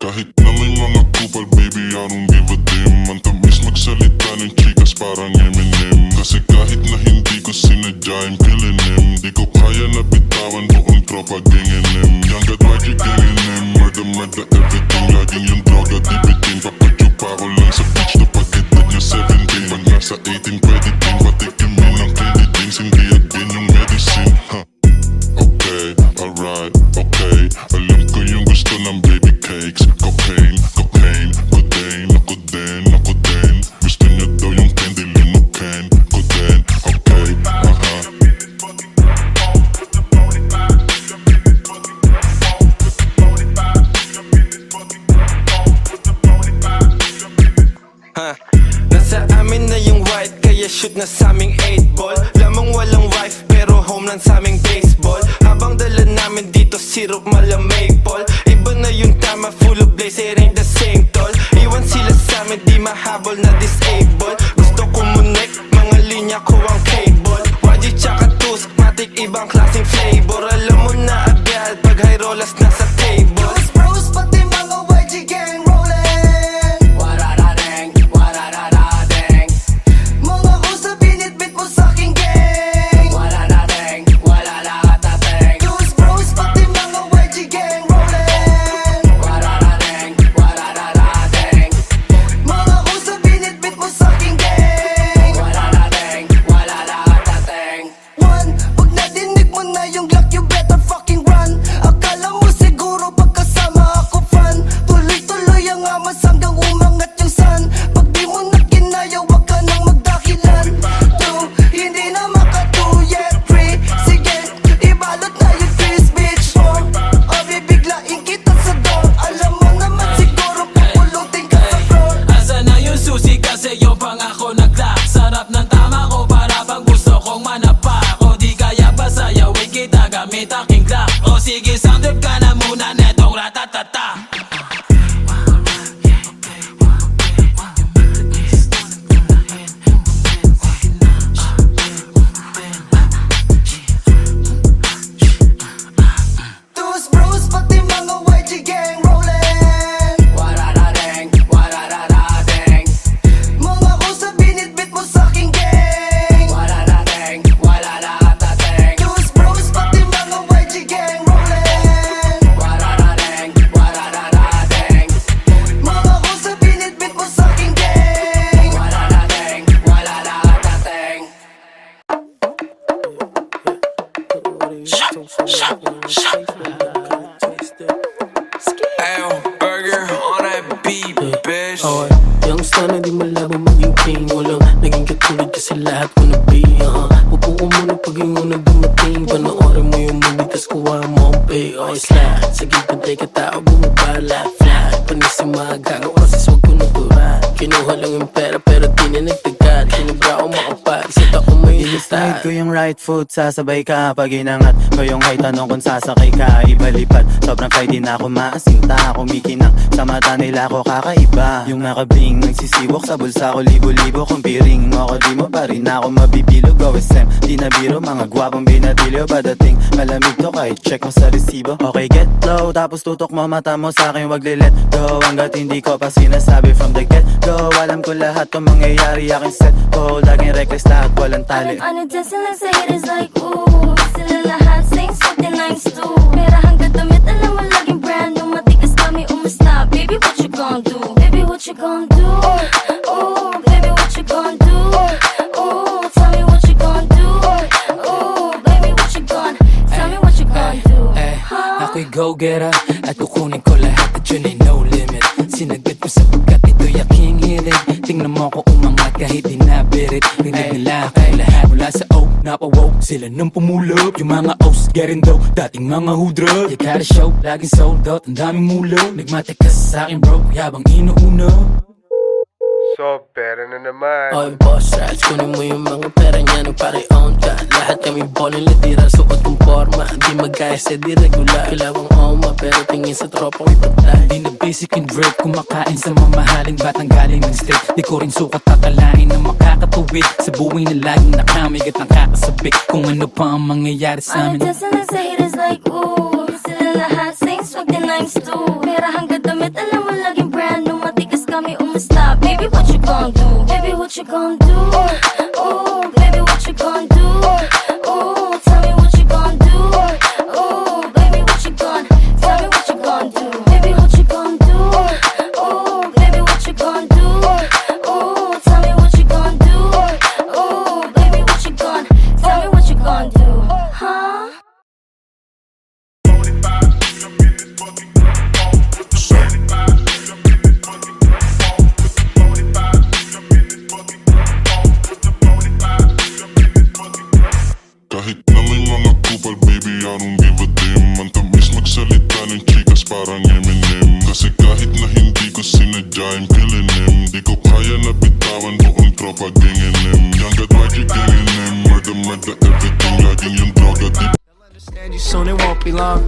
Kahit na may mga kupal, baby, I don't give a damn. Ang tamis magsalita ng chikas parang Eminem. Kasi kahit na hindi ko sinadya, I'm killing him. Di ko kaya na bitawan buong tropa, gang NM. Young got YG, gang NM. Murder, murder, everything. Laging yung droga, dibitin. Papachupa ko lang sa beach na pag-edit nyo 17. Pag nasa 18, pwede din patikimin ng candy jeans. Hindi again yung medicine, huh? Okay, alright, okay. Alam ko yung gusto ng baby cakes. Cocaine, cocaine, codeine. Ako din, ako din. Gusto niya daw yung candy linukin. Ko din, okay, aha. Nasa amin na yung white, kaya shoot na sa aming 8-ball. Lamang walang wife, pero home lang sa aming baseball. Habang dala namin dito, syrup mala maple. Iba na yung tama, full of blaze, it ain't the same tol. Iwan sila sa amin, di mahabol na disable. Gusto ko munik, mga linya ko ang cable. YG tsaka Tus, matik ibang klaseng flavor. Alam mo na agad, pag high rollers nasa table. Those bros, pati mga YG gang rollin'. Mga kusa, binitbit mo sa'king gang. Those bros, pati mga YG gang rollin'. Mga kusa, binitbit mo sa'king gang. One, pag nadinig mo na yung Glock, you better fucking run. Akala mo siguro pagkasama ako fan. Tuloy-tuloy ang amas hanggang umangat yung sun. Pag di mo na kinaya, wag ka nang magdahilan. Two, hindi na maka-2 yet. Three, sige, ibalot na yung twist, bitch. Four, bibiglain kita sa door. Alam mo naman siguro pupulutin ka sa floor. Asa na yung susi kasi yung pangako nag-lock. Sarap ng tama ko para bang gusto kong manapa. O di kaya ba sayawin kita gamit aking Glock. O sige sound trip ka na muna netong ratatata. Those bros, pati mga YG gang rollin'. Mga kusa, binitbit mo sa'king gang. Those bros, pati mga YG gang rollin'. Mga kusa, binitbit mo sa'king gang. Ayo, burger on that beat, bitch. Okay, yung sana di malabo maging king. Walang naging katulad kasi lahat ko na be. Upo ko muna pag yung una dumating. Panoorin mo yung movie tas kuha mo ang pay. Okay, slide sa gilid tay katao bumabala. Flat, panis yung mga gago kasi swag ko natural. Kinuha lang yung pera pero di na nagtagad. Kinubra ko makapag sa tako may Slide ko yung right foot, sasabay ka. Pag inangat ko yung height, tanong kung sasakay ka. Ibalipad, sobrang fly din ako maasinta. Kumikinang sa mata nila ko kakaiba. Yung nakabling, nagsisiwok sa bulsa ko. Libo-libo kung piring mo ako, di mo pa rin ako mabibilog. OSM, di na biro, mga gwapong binatilyo. Padating, malamig to kahit check mo sa resibo. Okay, get low, tapos tutok mo mata mo sa'kin, wag li-let go. Hanggat hindi ko pa sinasabi from the get-go. Alam ko lahat kung mangyayari, aking set ko. Laging reckless lahat, walang tali. I'm dancing like say haters like ooh. Sila lahat saying something nice too. Pera hanggang damit, alam mo laging brand new. Matigas kami umasta. Baby, what you gon' do? Baby, what you gon' do? Ooh, baby, what you gon' do? Ooh, tell me what you gon' do? Ooh, baby, what you gon' tell me what you gon' do? Ako'y go-getter at kukunin ko lahat at yun ay no limit. Sinagot ko sapagkat ito'y aking hilig. Tingnan mo ko umangat kahit di nabirit. Rinig nila kay lahat mula sa O, napawoke Sila nang pumulog, yung mga O's getting dough, dating mga hudra. You gotta show, laging sold out, ang daming mulo. Nagmatik ka sa akin bro, yabang inuuna. So, pera na naman. Oy boss rats, kunin mo yung mga pera niya nung pare-own ka. Lahat kami boling latira, suot kong forma. Di magkaya sa di regular. Kilawang oma, pero tingin sa tropa ko'y patay. Di na basic and drip, kumakain sa mamahaling batang galing ng street. Di ko rin sukat akalain na makakatuwid sa buhay na laging nakamigat ang kakasabik. Kung ano pa ang mangyayari sa All amin. the dancing like sa haters like ooh Sila lahat sing swag din nice too Pera hanggang damit, alam mo laging brand new Matikas kami umasta, baby what you gon' do? Baby what you gon' do? Ooh, baby what you gon' do? Ooh, tell me what you gon' do? Ooh, baby what you gon' tell me what you gon' do? Baby what you gon' do? Ooh, baby what you gon' do? Ooh, tell me what you gon' do? Ooh, baby what you gon' tell me what you gon' do? Huh? Kahit na may mga kupal baby I don't give a damn. Ang tamis magsalita ng chikas parang Eminem. Kasi kahit na hindi ko sinadya I'm killing him. Di ko kaya na bitawan buong tropa gangin him. Young got magic gangin him. Murder, murder everything. Laging yung droga di Understand you soon, it won't be long.